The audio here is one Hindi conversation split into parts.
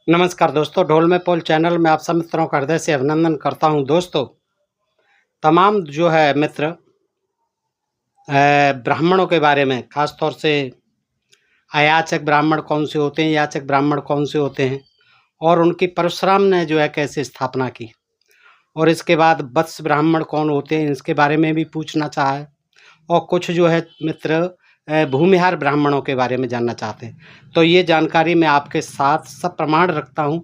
नमस्कार दोस्तों, ढोल में पोल चैनल में आप सब मित्रों का हृदय से अभिनंदन करता हूं। दोस्तों, तमाम जो है मित्र ब्राह्मणों के बारे में, खास तौर से अयाचक ब्राह्मण कौन से होते हैं, याचक ब्राह्मण कौन से होते हैं और उनकी परशुराम ने जो है कैसे स्थापना की, और इसके बाद वत्स ब्राह्मण कौन होते हैं, इसके बारे में भी पूछना चाहा है। और कुछ जो है मित्र भूमिहार ब्राह्मणों के बारे में जानना चाहते हैं। तो ये जानकारी मैं आपके साथ सब प्रमाण रखता हूँ।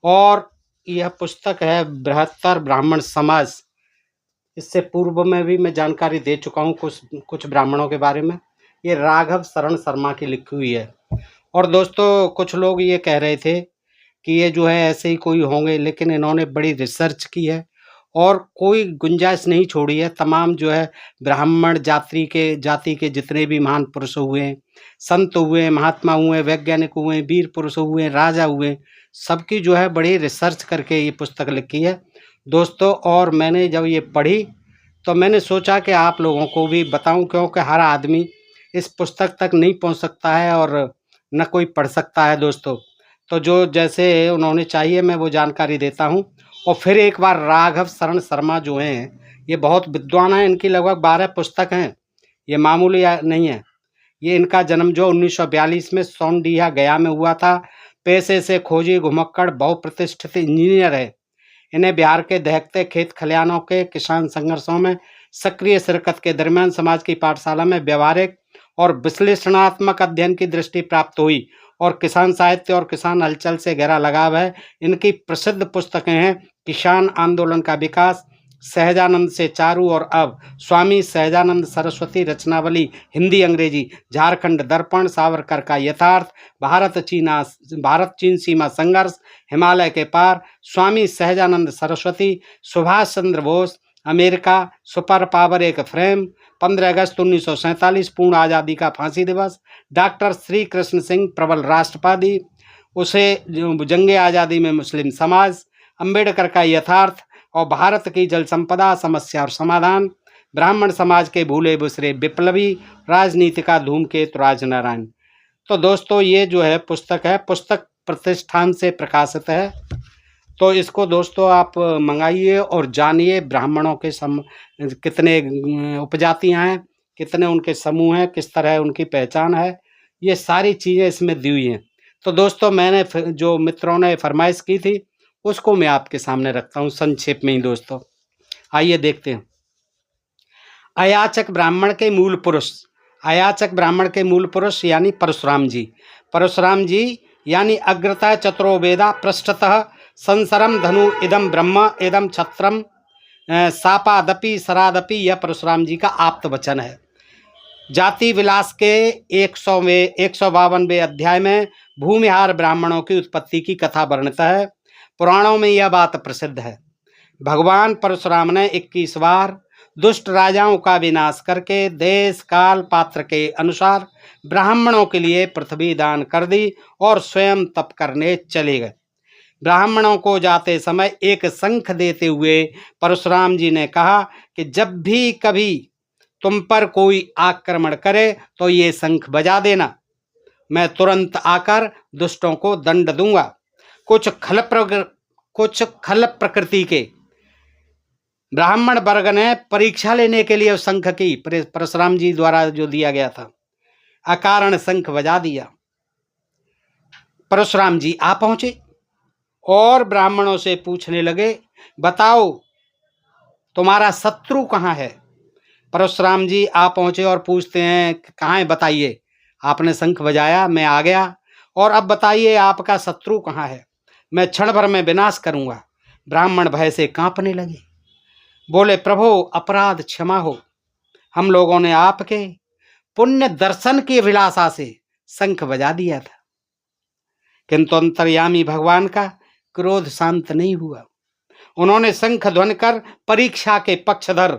और यह पुस्तक है बृहत्तर ब्राह्मण समाज। इससे पूर्व में भी मैं जानकारी दे चुका हूँ कुछ कुछ ब्राह्मणों के बारे में। ये राघव शरण शर्मा की लिखी हुई है। और दोस्तों, कुछ लोग ये कह रहे थे कि ये जो है ऐसे ही कोई होंगे, लेकिन इन्होंने बड़ी रिसर्च की है और कोई गुंजाइश नहीं छोड़ी है। तमाम जो है ब्राह्मण जाति के जितने भी महान पुरुष हुए, संत हुए, महात्मा हुए, वैज्ञानिक हुए, वीर पुरुष हुए, राजा हुए, सबकी जो है बड़ी रिसर्च करके ये पुस्तक लिखी है दोस्तों। और मैंने जब ये पढ़ी तो मैंने सोचा कि आप लोगों को भी बताऊं, क्योंकि हर आदमी इस पुस्तक तक नहीं पहुंच सकता है और न कोई पढ़ सकता है दोस्तों। तो जो जैसे उन्होंने चाहिए मैं वो जानकारी देता हूं। और फिर एक बार राघव शरण शर्मा जो हैं, ये बहुत विद्वान हैं। इनकी लगभग 12 पुस्तक हैं, ये मामूली नहीं है। ये इनका जन्म जो 1942 में सोनडीहा गया में हुआ था। पेशे से खोजी घुमक्कड़ बहुप्रतिष्ठित इंजीनियर है। इन्हें बिहार के दहकते खेत खलिहानों के किसान संघर्षों में सक्रिय शिरकत के दरमियान समाज की पाठशाला में व्यवहारिक और विश्लेषणात्मक अध्ययन की दृष्टि प्राप्त हुई और किसान साहित्य और किसान हलचल से गहरा लगाव है। इनकी प्रसिद्ध पुस्तकें हैं किसान आंदोलन का विकास, सहजानंद से चारू और अब, स्वामी सहजानंद सरस्वती रचनावली हिंदी अंग्रेजी, झारखंड दर्पण, सावरकर का यथार्थ, भारत चीन सीमा संघर्ष, हिमालय के पार, Swami Sahajanand Saraswati, Subhash Chandra Bose, America, super power एक फ्रेम, 15 अगस्त 1947 पूर्ण आज़ादी का फांसी दिवस, डॉक्टर श्री कृष्ण सिंह प्रबल राष्ट्रवादी, उसे जंगे आज़ादी में मुस्लिम समाज, अंबेडकर का यथार्थ और भारत की जल संपदा समस्या और समाधान, ब्राह्मण समाज के भूले बिसरे विप्लवी, राजनीति का धूमकेतु राजनारायण। तो दोस्तों, ये जो है पुस्तक है, पुस्तक प्रतिष्ठान से प्रकाशित है। तो इसको दोस्तों आप मंगाइए और जानिए ब्राह्मणों के कितने उपजातियां हैं, कितने उनके समूह हैं, किस तरह उनकी पहचान है, ये सारी चीज़ें इसमें दी हुई हैं। तो दोस्तों, मैंने जो मित्रों ने फरमाइश की थी उसको मैं आपके सामने रखता हूँ संक्षेप में ही दोस्तों। आइए देखते हैं। अयाचक ब्राह्मण के मूल पुरुष। अयाचक ब्राह्मण के मूल पुरुष यानी परशुराम जी। परशुराम जी यानी अग्रता चतुरो वेदा पृष्ठतः संसरम धनु इदम ब्रह्म इदम छत्रम सापादपि सरादपि, यह परशुराम जी का आप्त वचन है। जाति विलास के 152वें अध्याय में भूमिहार ब्राह्मणों की उत्पत्ति की कथा वर्णित है। पुराणों में यह बात प्रसिद्ध है। भगवान परशुराम ने 21 बार दुष्ट राजाओं का विनाश करके देश काल पात्र के अनुसार ब्राह्मणों के लिए पृथ्वी दान कर दी और स्वयं तप करने चले गए। ब्राह्मणों को जाते समय एक शंख देते हुए परशुराम जी ने कहा कि जब भी कभी तुम पर कोई आक्रमण करे तो ये शंख बजा देना, मैं तुरंत आकर दुष्टों को दंड दूंगा। कुछ खल प्रकृति के ब्राह्मण वर्ग ने परीक्षा लेने के लिए शंख की, परशुराम जी द्वारा जो दिया गया था, अकारण शंख बजा दिया। परशुराम जी आ पहुंचे और ब्राह्मणों से पूछने लगे, बताओ तुम्हारा शत्रु कहाँ है। परशुराम जी आ पहुंचे और पूछते हैं, कहाँ है बताइए, आपने शंख बजाया, मैं आ गया, और अब बताइए आपका शत्रु कहाँ है, मैं क्षण भर में विनाश करूंगा। ब्राह्मण भय से कांपने लगे, बोले, प्रभु अपराध क्षमा हो, हम लोगों ने आपके पुण्य दर्शन की अभिलाषा से शंख बजा दिया था, किंतु अंतर्यामी भगवान का क्रोध शांत नहीं हुआ। उन्होंने शंख ध्वनि कर परीक्षा के पक्षधर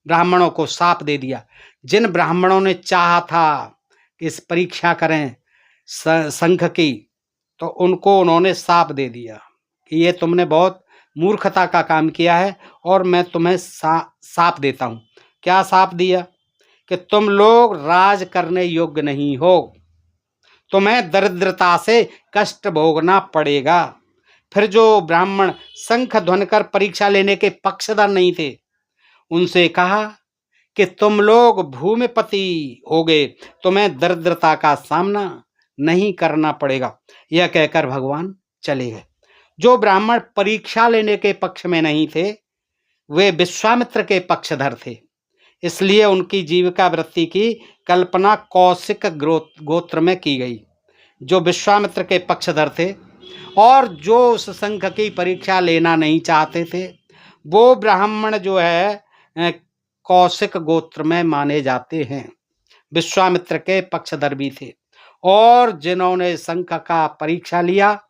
ब्राह्मणों को शाप दे दिया। जिन ब्राह्मणों ने चाहा था कि इस परीक्षा करें शंख की, तो उनको उन्होंने शाप दे दिया कि ये तुमने बहुत मूर्खता का काम किया है और मैं तुम्हें शाप देता हूँ। क्या शाप दिया? कि तुम लोग राज करने योग्य नहीं हो, तुम्हें दरिद्रता से कष्ट भोगना पड़ेगा। फिर जो ब्राह्मण शंख ध्वनि कर परीक्षा लेने के पक्षधर नहीं थे, उनसे कहा कि तुम लोग भूमिपति हो गए, तुम्हें दरिद्रता का सामना नहीं करना पड़ेगा। यह कहकर भगवान चले गए। जो ब्राह्मण परीक्षा लेने के पक्ष में नहीं थे, वे विश्वामित्र के पक्षधर थे, इसलिए उनकी जीविका वृत्ति की कल्पना कौशिक गोत्र में की गई। जो विश्वामित्र के पक्षधर थे और जो उस शंख की परीक्षा लेना नहीं चाहते थे, वो ब्राह्मण जो है कौशिक गोत्र में माने जाते हैं। विश्वामित्र के पक्षधर भी थे और जिन्होंने शंख का परीक्षा लिया,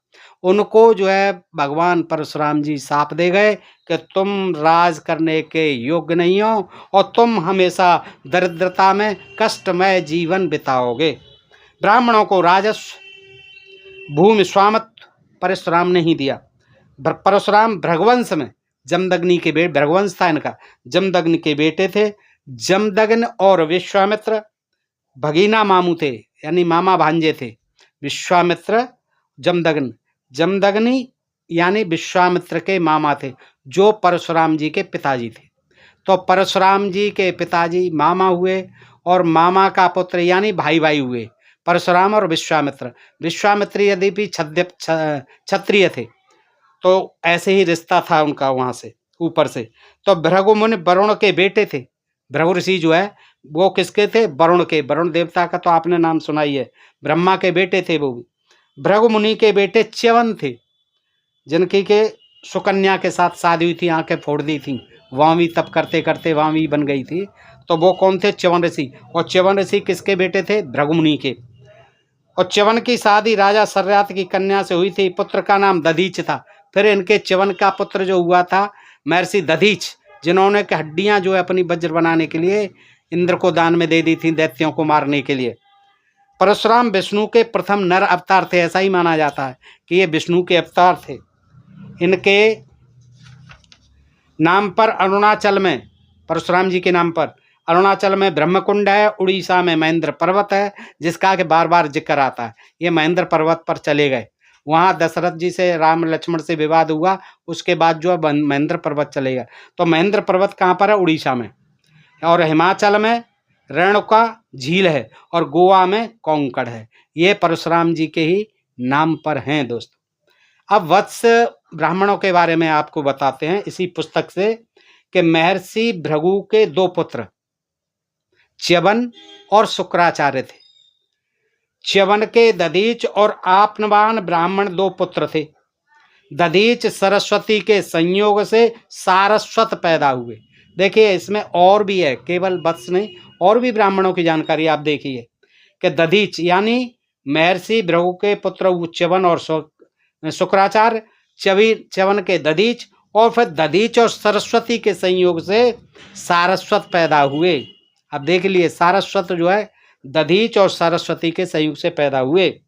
उनको जो है भगवान परशुराम जी शाप दे गए कि तुम राज करने के योग्य नहीं हो और तुम हमेशा दरिद्रता में कष्टमय जीवन बिताओगे। ब्राह्मणों को राजस्व भूमि स्वामित्व परशुराम ने ही दिया। परशुराम भृगवंश में जमदग्नि के बेटे, भृगवंश था इनका, जमदग्नि के बेटे थे। जमदग्नि और विश्वामित्र भगीना मामू थे, यानी मामा भांजे थे। विश्वामित्र जमदग्नि, जमदग्नि यानी विश्वामित्र के मामा थे, जो परशुराम जी के पिताजी थे। तो परशुराम जी के पिताजी मामा हुए और मामा का पुत्र यानी भाई भाई हुए, परशुराम और विश्वामित्र। विश्वामित्र यद्यपि क्षत्रिय थे, तो ऐसे ही रिश्ता था उनका वहाँ से ऊपर से। तो भृगु मुनि वरुण के बेटे थे। भृगु ऋषि जो है वो किसके थे? वरुण के। वरुण देवता का तो आपने नाम सुना ही है, ब्रह्मा के बेटे थे वो भी। भृगु मुनि के बेटे च्यवन थे, जिनकी के सुकन्या के साथ शादी हुई थी, आंखें फोड़ दी थी, वामी तप करते करते वामी बन गई थी। तो वो कौन थे? च्यवन ऋषि। और च्यवन ऋषि किसके बेटे थे? भृगु मुनि के। और च्यवन की शादी राजा सर्यात की कन्या से हुई थी, पुत्र का नाम दधीच था। फिर इनके च्यवन का पुत्र जो हुआ था महर्षि दधीच, जिन्होंने हड्डियां जो है अपनी वज्र बनाने के लिए इंद्र को दान में दे दी थी, दैत्यों को मारने के लिए। परशुराम विष्णु के प्रथम नर अवतार थे, ऐसा ही माना जाता है कि ये विष्णु के अवतार थे। इनके नाम पर अरुणाचल में, परशुराम जी के नाम पर अरुणाचल में ब्रह्मकुंड है, उड़ीसा में महेंद्र पर्वत है, जिसका कि बार बार जिक्र आता है। ये महेंद्र पर्वत पर चले गए, वहाँ दशरथ जी से राम लक्ष्मण से विवाद हुआ, उसके बाद जो है महेंद्र पर्वत चले गए। तो महेंद्र पर्वत कहाँ पर है? उड़ीसा में। और हिमाचल में रेणुका झील है और गोवा में कोंकण है। ये परशुराम जी के ही नाम पर हैं दोस्तों। अब वत्स ब्राह्मणों के बारे में आपको बताते हैं इसी पुस्तक से कि महर्षि भृगु के दो पुत्र च्यवन और शुक्राचार्य थे। च्यवन के दधीच और आपनवान ब्राह्मण दो पुत्र थे। दधीच सरस्वती के संयोग से सारस्वत पैदा हुए। देखिए इसमें और भी है, केवल वत्स नहीं, और भी ब्राह्मणों की जानकारी आप देखिए कि दधीच यानी महर्षि भृगु के पुत्र च्यवन और शुक्राचार्य, च्यवन के दधीच, और फिर दधीच और सरस्वती के संयोग से सारस्वत पैदा हुए। अब देख लिए, सारस्वत जो है दधीच और सरस्वती के संयोग से पैदा हुए।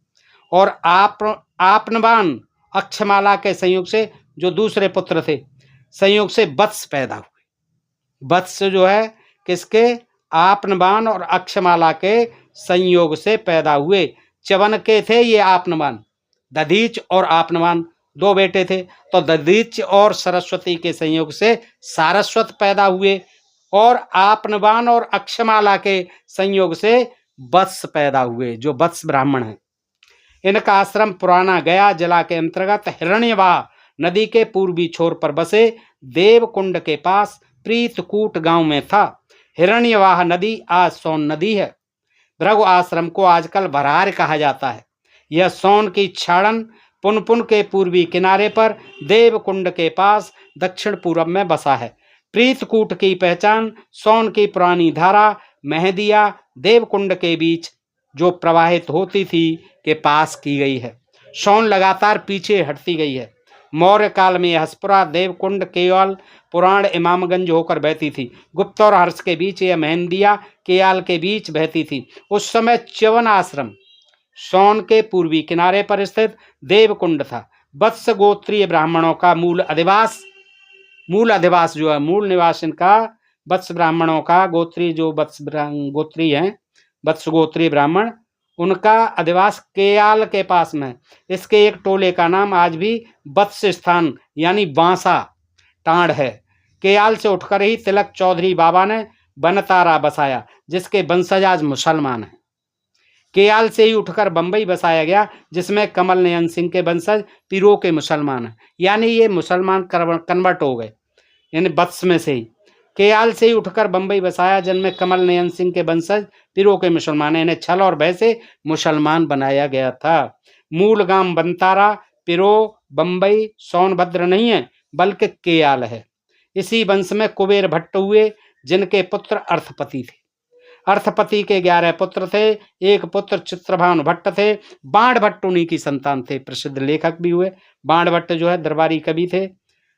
और आपनवान अक्षमाला के संयोग से जो दूसरे पुत्र थे, संयोग से वत्स पैदा हुए। वत्स जो है किसके? आपनवान और अक्षमाला के संयोग से पैदा हुए। च्यवन के थे ये आपनवान, दधीच और आपनवान दो बेटे थे। तो दधीच और सरस्वती के संयोग से सारस्वत पैदा हुए और आपनवान और अक्षमाला के संयोग से वत्स पैदा हुए, जो वत्स ब्राह्मण हैं। इनका आश्रम पुराना गया जिला के अंतर्गत हिरण्यवाह नदी के पूर्वी छोर पर बसे देवकुंड के पास प्रीतकूट गांव में था। हिरण्यवाह नदी आज सोन नदी है। भृगु आश्रम को आजकल भरार कहा जाता है। यह सोन की छाड़न पुनपुन के पूर्वी किनारे पर देवकुंड के पास दक्षिण पूर्व में बसा है। प्रीतकूट की पहचान सोन की पुरानी धारा मेहदिया देवकुंड के बीच जो प्रवाहित होती थी के पास की गई है। सोन लगातार पीछे हटती गई है। मौर्य काल में हसपुरा देवकुंड केवल पुराण इमामगंज होकर बहती थी। गुप्त और हर्ष के बीच यह मेहंदिया केयाल के बीच बहती थी। उस समय च्यवन आश्रम सोन के पूर्वी किनारे पर स्थित देवकुंड था। वत्स गोत्रीय ब्राह्मणों का मूल अधिवास जो है, मूल निवास इनका वत्स ब्राह्मणों का गोत्री, जो वत्स गोत्री हैं, वत्स गोत्रीय ब्राह्मण, उनका अधिवास केयाल के पास में। इसके एक टोले का नाम आज भी वत्स स्थान यानी बांसा टांड है। केयाल से उठकर ही तिलक चौधरी बाबा ने बनतारा बसाया, जिसके वंशज आज मुसलमान हैं। केयाल से ही उठकर बंबई बसाया गया, जिसमें कमल नयन सिंह के वंशज पीरो के मुसलमान हैं। यानी ये मुसलमान कन्वर्ट हो गए, यानी वत्स में से ही। केयाल से ही उठकर बंबई बसाया, जिनमें कमल नयन सिंह के वंशज पीरो के मुसलमान हैं। इन्हें छल और भय से मुसलमान बनाया गया था। मूल गांव बनतारा पीरो बंबई सोनभद्र नहीं है, बल्कि केयाल है। इसी वंश में कुबेर भट्ट हुए, जिनके पुत्र अर्थपति थे। अर्थपति के 11 पुत्र थे। एक पुत्र चित्रभानु भट्ट थे। बाण भट्ट उन्हीं की संतान थे। प्रसिद्ध लेखक भी हुए। बाण भट्ट जो है दरबारी कवि थे।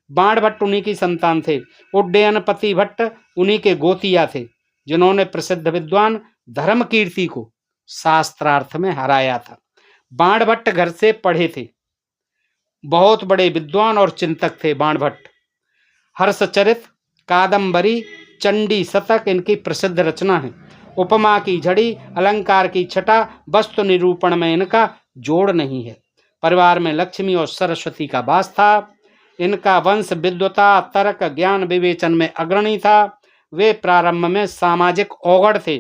बाण भट्ट उन्हीं की संतान थे। उड्डयनपति भट्ट उन्हीं के गोतिया थे, जिन्होंने प्रसिद्ध विद्वान धर्मकीर्ति को शास्त्रार्थ में हराया था। बाण भट्ट घर से पढ़े थे, बहुत बड़े विद्वान और चिंतक थे बाण भट्ट। हर्षचरित, कादंबरी, चंडी शतक इनकी प्रसिद्ध रचना है। उपमा की झड़ी, अलंकार की छटा, वस्तु निरूपण में इनका जोड़ नहीं है। परिवार में लक्ष्मी और सरस्वती का वास था। इनका वंश विद्वता, तर्क, ज्ञान, विवेचन में अग्रणी था। वे प्रारंभ में सामाजिक औगड़ थे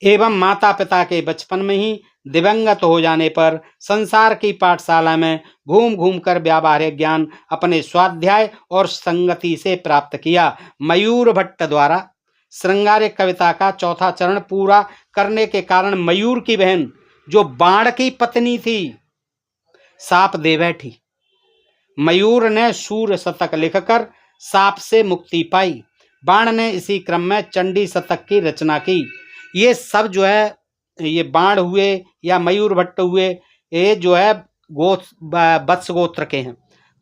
एवं माता पिता के बचपन में ही दिवंगत हो जाने पर संसार की पाठशाला में घूम घूम कर व्यावहारिक ज्ञान अपने स्वाध्याय और संगति से प्राप्त किया। मयूर भट्ट द्वारा श्रृंगारिक कविता का चौथा चरण पूरा करने के कारण मयूर की बहन, जो बाण की पत्नी थी, साप दे बैठी। मयूर ने सूर्य शतक लिखकर साप से मुक्ति पाई। बाण ने इसी क्रम में चंडी शतक की रचना की। ये सब जो है, ये बाण हुए या मयूर भट्ट हुए, ये जो है वत्स गोत्र के हैं।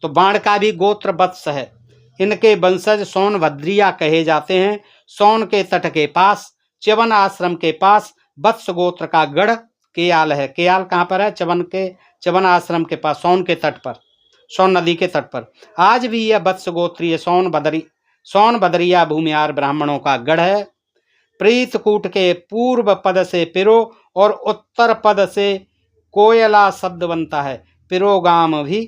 तो बाण का भी गोत्र वत्स है। इनके वंशज सोनभद्रिया कहे जाते हैं। सोन के तट के पास, च्यवन आश्रम के पास वत्स गोत्र का गढ़ केयाल है। केयाल कहाँ पर है? च्यवन आश्रम के पास, सोन के तट पर, सोन नदी के तट पर। आज भी यह वत्स गोत्रीय सोनभद्रिया भूमिहार ब्राह्मणों का गढ़ है। प्रीतकूट के पूर्व पद से पिरो और उत्तर पद से कोयला शब्द बनता है। पिरो गांव भी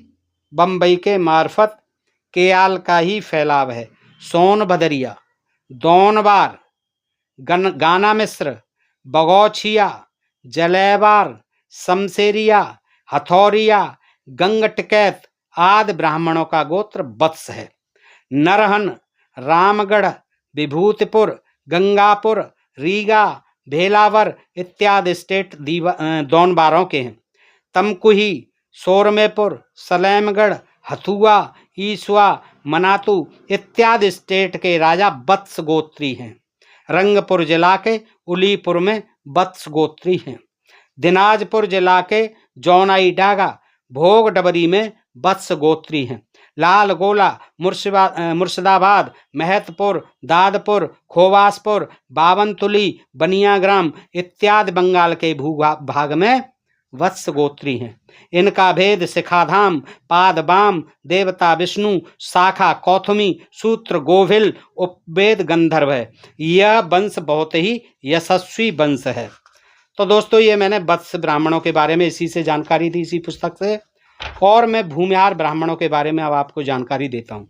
बंबई के मार्फत केयाल का ही फैलाव है। सोनभद्रिया, दोनबार, गाना मिश्र, बगौछिया, जलेबार, शमशेरिया, हथौरिया, गंग टिकैत आदि ब्राह्मणों का गोत्र वत्स है। नरहन, रामगढ़, विभूतिपुर, गंगापुर, रीगा, भेलावर इत्यादि स्टेट दोनबारों के हैं। तमकुही, सोरमेपुर, सलेमगढ़, हथुआ, ईसवा, मनातू इत्यादि स्टेट के राजा वत्स गोत्री हैं। रंगपुर जिला के उलीपुर में वत्स गोत्री हैं। दिनाजपुर जिला के जौनाई डागा, भोग डबरी में वत्स गोत्री हैं। लाल गोला, मुर्शिदाबाद, महतपुर, दादपुर, खोवासपुर, बावनतुली, बनियाग्राम इत्यादि बंगाल के भूभाग में वत्स गोत्री हैं। इनका भेद शिखाधाम, पादबाम, देवता विष्णु, शाखा कौथमी, सूत्र गोभिल, उपवेद गंधर्व है। यह वंश बहुत ही यशस्वी वंश है। तो दोस्तों, ये मैंने वत्स ब्राह्मणों के बारे में इसी से जानकारी दी, इसी पुस्तक से। और मैं भूमिहार ब्राह्मणों के बारे में अब आपको जानकारी देता हूँ।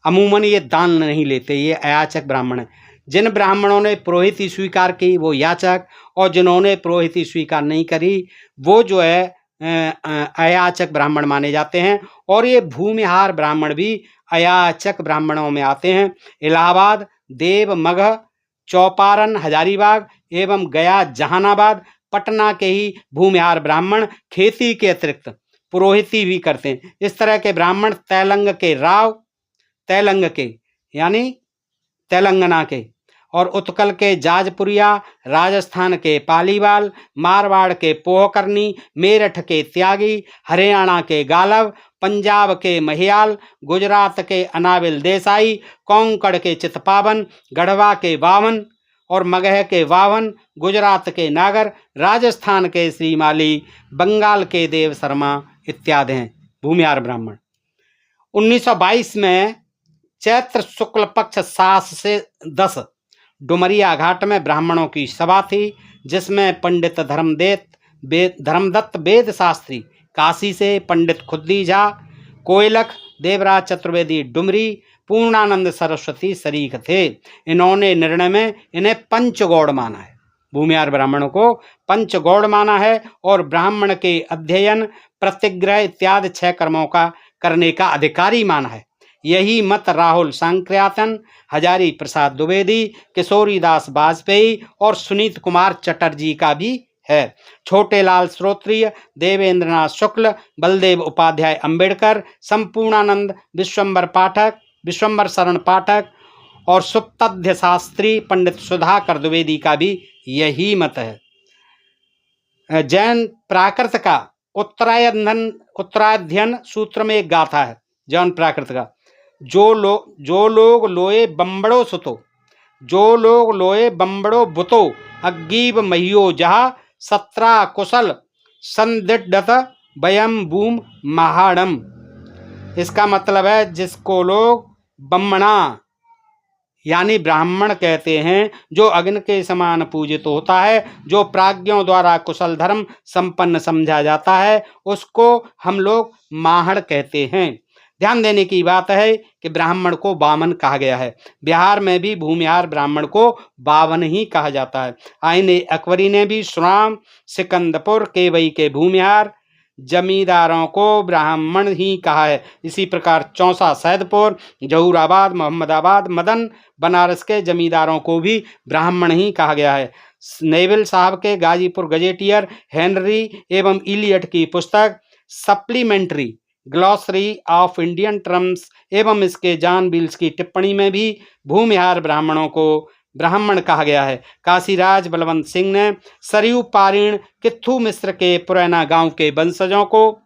अमूमन ये दान नहीं लेते, ये अयाचक ब्राह्मण हैं। जिन ब्राह्मणों ने पुरोहिती स्वीकार की वो याचक, और जिन्होंने पुरोहिती स्वीकार नहीं करी वो जो है अयाचक ब्राह्मण माने जाते हैं। और ये भूमिहार ब्राह्मण भी अयाचक ब्राह्मणों में आते हैं। इलाहाबाद, देव, मगध, चौपारण, हजारीबाग एवं गया, जहानाबाद, पटना के ही भूमिहार ब्राह्मण खेती के अतिरिक्त पुरोहिती भी करते हैं। इस तरह के ब्राह्मण तैलंग के राव, तैलंग के यानी तेलंगाना के, और उत्कल के जाजपुरिया, राजस्थान के पालीवाल, मारवाड़ के पोहकर्णी, मेरठ के त्यागी, हरियाणा के गालव, पंजाब के महियाल, गुजरात के अनाबिल देसाई, कोंकण के चितपावन, गढ़वा के वावन और मगह के वावन, गुजरात के नागर, राजस्थान के श्रीमाली, बंगाल के देव शर्मा इत्यादि हैं भूमिहार ब्राह्मण। 1922 में चैत्र शुक्ल पक्ष 7 से 10 डुमरिया घाट में ब्राह्मणों की सभा थी। जिसमें पंडित धर्मदत्त वेद शास्त्री काशी से, पंडित खुद्दी झा, कोयलख, देवराज चतुर्वेदी डुमरी, पूर्णानंद सरस्वती शरीक थे। इन्होंने निर्णय में इन्हें पंचगौड़ माना है, भूमिहार ब्राह्मणों को पंचगौड़ माना है और ब्राह्मण के अध्ययन, प्रतिग्रह इत्यादि 6 कर्मों का करने का अधिकारी माना है। यही मत राहुल सांक्रातन, हजारी प्रसाद द्विवेदी, किशोरीदास वाजपेयी और सुनीत कुमार चटर्जी का भी है। छोटेलाल श्रोत्रिय, देवेंद्रनाथ शुक्ल, बलदेव उपाध्याय अंबेडकर, संपूर्णानंद, विश्वंबर शरण पाठक और सुप्तध्य शास्त्री, पंडित सुधाकर द्विवेदी का भी यही मत है। जैन प्राकृत का उत्तराध्ययन सूत्र में एक गाथा है, जैन प्राकृत का, जो लोग लोए बम्बड़ो सुतो, जो लोग लोए बम्बड़ो बुतो, अग्गीब महियो जहा, 17 कुशल संदिग्धत वयम बूम महाड़म। इसका मतलब है जिसको लोग बम्मणा यानी ब्राह्मण कहते हैं, जो अग्नि के समान पूजित होता है, जो प्राज्ञों द्वारा कुशल धर्म संपन्न समझा जाता है, उसको हम लोग माहड़ कहते हैं। ध्यान देने की बात है कि ब्राह्मण को बामन कहा गया है। बिहार में भी भूमिहार ब्राह्मण को बावन ही कहा जाता है। आईने अकबरी ने भी सुराम, सिकंदपुर, केवई के भूमिहार जमींदारों को ब्राह्मण ही कहा है। इसी प्रकार चौसा, सैदपुर, जहूराबाद, मोहम्मदाबाद, मदन, बनारस के जमींदारों को भी ब्राह्मण ही कहा गया है। नेविल साहब के गाजीपुर गजेटियर हेनरी एवं इलियट की पुस्तक supplementary glossary of Indian terms एवं इसके जॉन बिल्स की टिप्पणी में भी भूमिहार ब्राह्मणों को ब्राह्मण कहा गया है। काशीराज बलवंत सिंह ने सरयू पारीण कित्थू मिश्र के पुरैना गांव के वंशजों को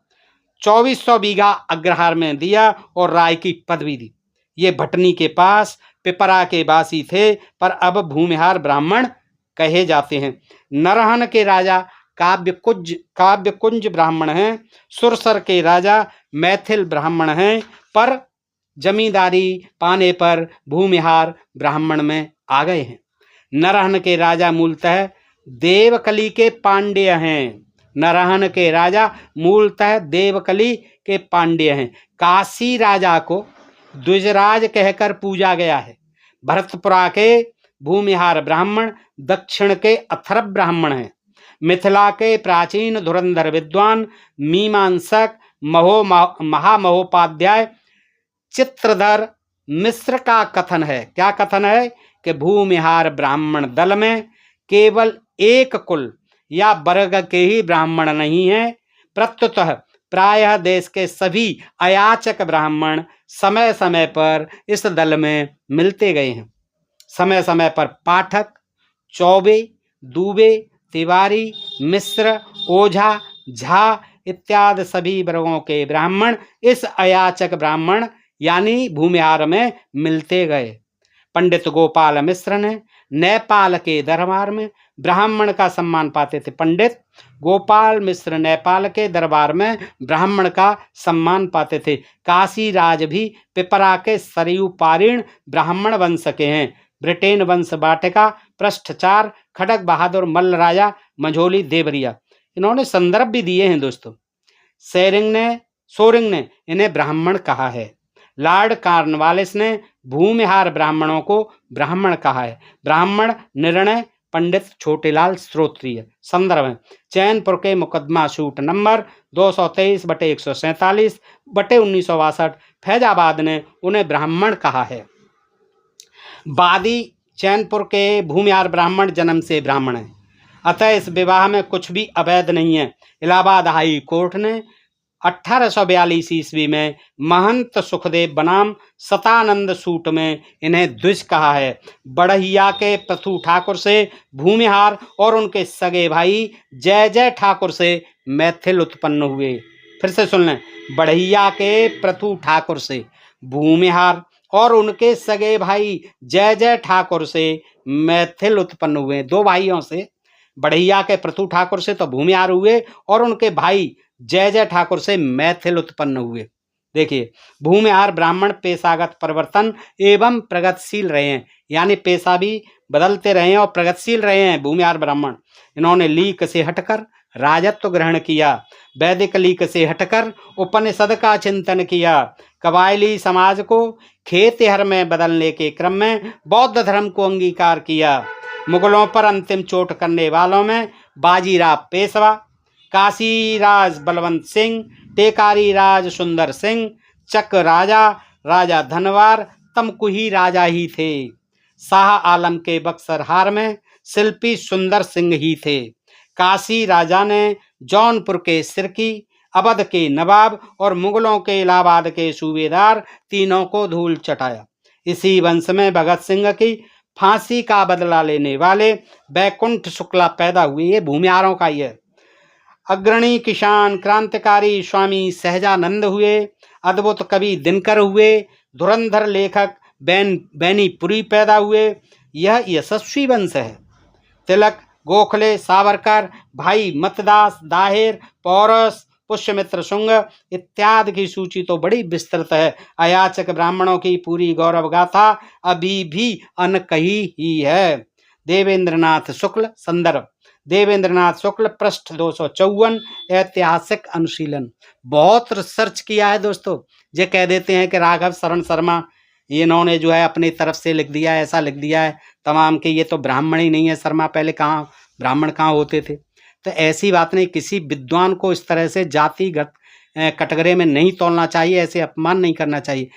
2400 बीघा अग्रहार में दिया और राय की पदवी दी। ये भटनी के पास पिपरा के वासी थे, पर अब भूमिहार ब्राह्मण कहे जाते हैं। नरहन के राजा काव्यकुंज ब्राह्मण हैं। सुरसर के राजा मैथिल ब्राह्मण हैं, पर जमींदारी पाने पर भूमिहार ब्राह्मण में आ गए हैं। नरहन के राजा मूलतः देवकली के पांड्य हैं। नरहन के राजा मूलतः देवकली के पांड्य हैं। काशी राजा को द्विजराज कहकर पूजा गया है। भरतपुरा के भूमिहार ब्राह्मण दक्षिण के अथर्व ब्राह्मण हैं। मिथिला के प्राचीन धुरंधर विद्वान मीमांसक महामहोपाध्याय चित्रधर मिश्र का कथन है। क्या कथन है? कि भूमिहार ब्राह्मण दल में केवल एक कुल या वर्ग के ही ब्राह्मण नहीं है, प्रत्युतः प्रायः देश के सभी अयाचक ब्राह्मण समय समय पर इस दल में मिलते गए हैं। समय समय पर पाठक, चौबे, दूबे, तिवारी, मिश्र, ओझा, झा इत्यादि सभी वर्गों के ब्राह्मण इस अयाचक ब्राह्मण यानी भूमिहार में मिलते गए। पंडित गोपाल मिश्र ने नेपाल के दरबार में ब्राह्मण का सम्मान पाते थे। पंडित गोपाल मिश्र नेपाल के दरबार में ब्राह्मण का सम्मान पाते थे। काशी राज भी पिपरा के सरयू पारीण ब्राह्मण वंश के हैं। ब्रिटेन वंश वाटिका पृष्ठ 4 खड़ग बहादुर मल्ल राजा मंझोली देवरिया। इन्होंने संदर्भ भी दिए हैं दोस्तों। सोरिंग ने इन्हें ब्राह्मण कहा है। लॉर्ड कॉर्नवालिस ने भूमिहार ब्राह्मणों को ब्राह्मण कहा है। ब्राह्मण निर्णय पंडित छोटेलाल श्रोत्रिय। संदर्भ है चैनपुर के मुकदमा शूट नंबर 223/147/1962। फैजाबाद ने उन्हें ब्राह्मण कहा है। वादी चैनपुर के भूमिहार ब्राह्मण जन्म से ब्राह्मण है, अतः इस विवाह में कुछ भी अवैध नहीं है। इलाहाबाद हाई कोर्ट ने 1842 ईस्वी में महंत सुखदेव बनाम सतानंद सूट में इन्हें द्विज कहा है। बढ़िया के प्रथु ठाकुर से भूमिहार और उनके सगे भाई जय जय ठाकुर से मैथिल उत्पन्न हुए। फिर से सुन लें, बढ़िया के प्रथु ठाकुर से भूमिहार और उनके सगे भाई जय जय ठाकुर से मैथिल उत्पन्न हुए। 2 भाइयों से, बढ़िया के प्रथु ठाकुर से तो भूमिहार हुए और उनके भाई जय जय ठाकुर से मैथिल उत्पन्न हुए। देखिए, भूमिहार ब्राह्मण पेशागत परिवर्तन एवं प्रगतिशील रहे हैं, यानी पेशा भी बदलते रहे हैं और प्रगतिशील रहे हैं भूमिहार ब्राह्मण। इन्होंने लीक से हटकर राजत्व ग्रहण किया, वैदिक लीक से हटकर उपनिषद का चिंतन किया, कबायली समाज को खेतिहर में बदलने के क्रम में बौद्ध धर्म को अंगीकार किया। मुगलों पर अंतिम चोट करने वालों में बाजीराव पेशवा, काशीराज बलवंत सिंह, टेकारी राज सुंदर सिंह, चक राजा, राजा धनवार, तमकुही राजा ही थे। शाह आलम के बक्सर हार में शिल्पी सुंदर सिंह ही थे। काशी राजा ने जौनपुर के सिरकी, अवध के नवाब और मुगलों के इलाहाबाद के सूबेदार तीनों को धूल चटाया। इसी वंश में भगत सिंह की फांसी का बदला लेने वाले बैकुंठ शुक्ला पैदा हुए। ये भूमिहारों का ही है। अग्रणी किसान क्रांतिकारी स्वामी सहजानंद हुए। अद्भुत कवि दिनकर हुए। धुरंधर लेखक बेनीपुरी पैदा हुए। यह यशस्वी वंश है। तिलक, गोखले, सावरकर, भाई मतदास, दाहिर, पौरस, पुष्यमित्र शुंग इत्यादि की सूची तो बड़ी विस्तृत है। अयाचक ब्राह्मणों की पूरी गौरव गाथा अभी भी अनकही ही है। देवेंद्रनाथ शुक्ल संदर्भ, देवेंद्रनाथ शुक्ल पृष्ठ 254, ऐतिहासिक अनुशीलन। बहुत रिसर्च किया है दोस्तों। ये कह देते हैं कि राघव शरण शर्मा इन्होंने जो है अपनी तरफ से लिख दिया है, ऐसा लिख दिया है तमाम के, ये तो ब्राह्मण ही नहीं है। शर्मा पहले कहाँ ब्राह्मण कहाँ होते थे? तो ऐसी बात नहीं। किसी विद्वान को इस तरह से जातिगत कटघरे में नहीं तोलना चाहिए, ऐसे अपमान नहीं करना चाहिए।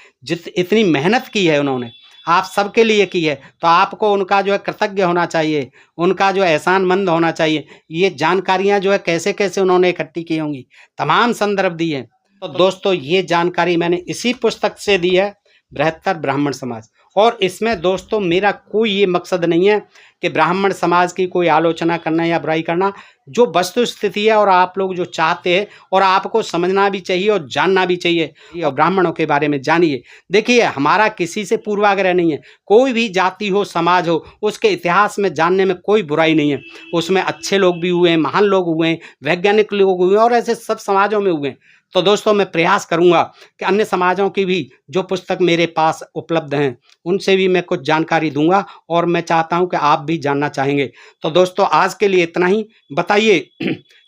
इतनी मेहनत की है उन्होंने, आप सबके लिए की है, तो आपको उनका जो है कृतज्ञ होना चाहिए, उनका जो एहसानमंद होना चाहिए। ये जानकारियां जो है कैसे कैसे उन्होंने इकट्ठी की होंगी, तमाम संदर्भ दिए हैं। तो दोस्तों ये जानकारी मैंने इसी पुस्तक से दी है, बृहत्तर ब्राह्मण समाज। और इसमें दोस्तों मेरा कोई ये मकसद नहीं है कि ब्राह्मण समाज की कोई आलोचना करना या बुराई करना। जो वस्तु स्थिति है और आप लोग जो चाहते हैं और आपको समझना भी चाहिए और जानना भी चाहिए, और ब्राह्मणों के बारे में जानिए। देखिए, हमारा किसी से पूर्वाग्रह नहीं है। कोई भी जाति हो, समाज हो, उसके इतिहास में जानने में कोई बुराई नहीं है। उसमें अच्छे लोग भी हुए हैं, महान लोग हुए हैं, वैज्ञानिक लोग हुए हैं, और ऐसे सब समाजों में हुए हैं। तो दोस्तों मैं प्रयास करूंगा कि अन्य समाजों की भी जो पुस्तक मेरे पास उपलब्ध हैं उनसे भी मैं कुछ जानकारी दूंगा, और मैं चाहता हूं कि आप भी जानना चाहेंगे। तो दोस्तों आज के लिए इतना ही। बताइए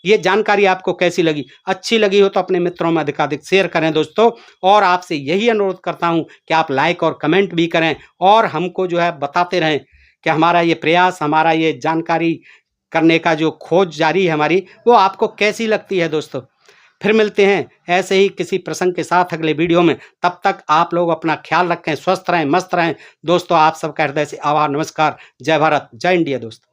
ये जानकारी आपको कैसी लगी? अच्छी लगी हो तो अपने मित्रों में अधिकाधिक शेयर करें दोस्तों। और आपसे यही अनुरोध करता हूं कि आप लाइक और कमेंट भी करें, और हमको जो है बताते रहें कि हमारा ये प्रयास, हमारा ये जानकारी करने का जो खोज जारी है हमारी, वो आपको कैसी लगती है दोस्तों। फिर मिलते हैं ऐसे ही किसी प्रसंग के साथ अगले वीडियो में। तब तक आप लोग अपना ख्याल रखें, स्वस्थ रहें, मस्त रहें दोस्तों। आप सबका हृदय से आभार, नमस्कार, जय भारत, जय इंडिया दोस्तों।